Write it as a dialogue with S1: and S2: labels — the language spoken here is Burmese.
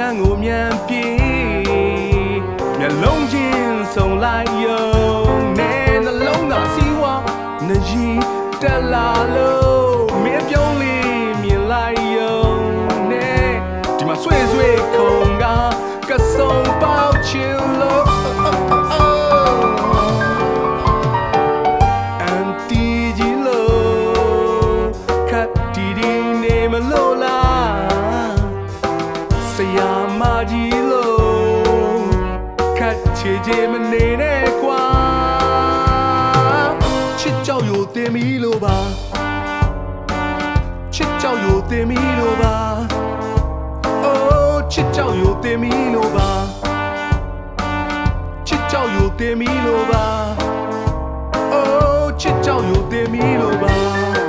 S1: န်းကိုမြန်ပြေးမျက်လုံးချင်းဆုံလိုက်ယုံနဲ့နှလုံးသားစီးဝါနှကြီးတက်လာလို့မင်းပြုံးလေးမြင်လိုက်ယုံနဲ့ဒီမှာဆွေဆွေခုံကစုံပေါက်ချင်လို့အန်တီကြီးလို့ခတ်တီဒီနေမလို့လားဆရာမကြီးလို့ခတ်ချေချေမနေနဲ့ကွာချစ်ကြောက်ရိုတင်ပြီလို့ပါချစ်ကြောက်ရိုတင်ပြီလို့ပါချစ်ကြောက်ရိုတင်ပြီလို့ပါချစ်ကြောက်ရိုတင်ပြီလို့ပါချစ်ကြောက်ရိုတင်ပြီလို့ပါ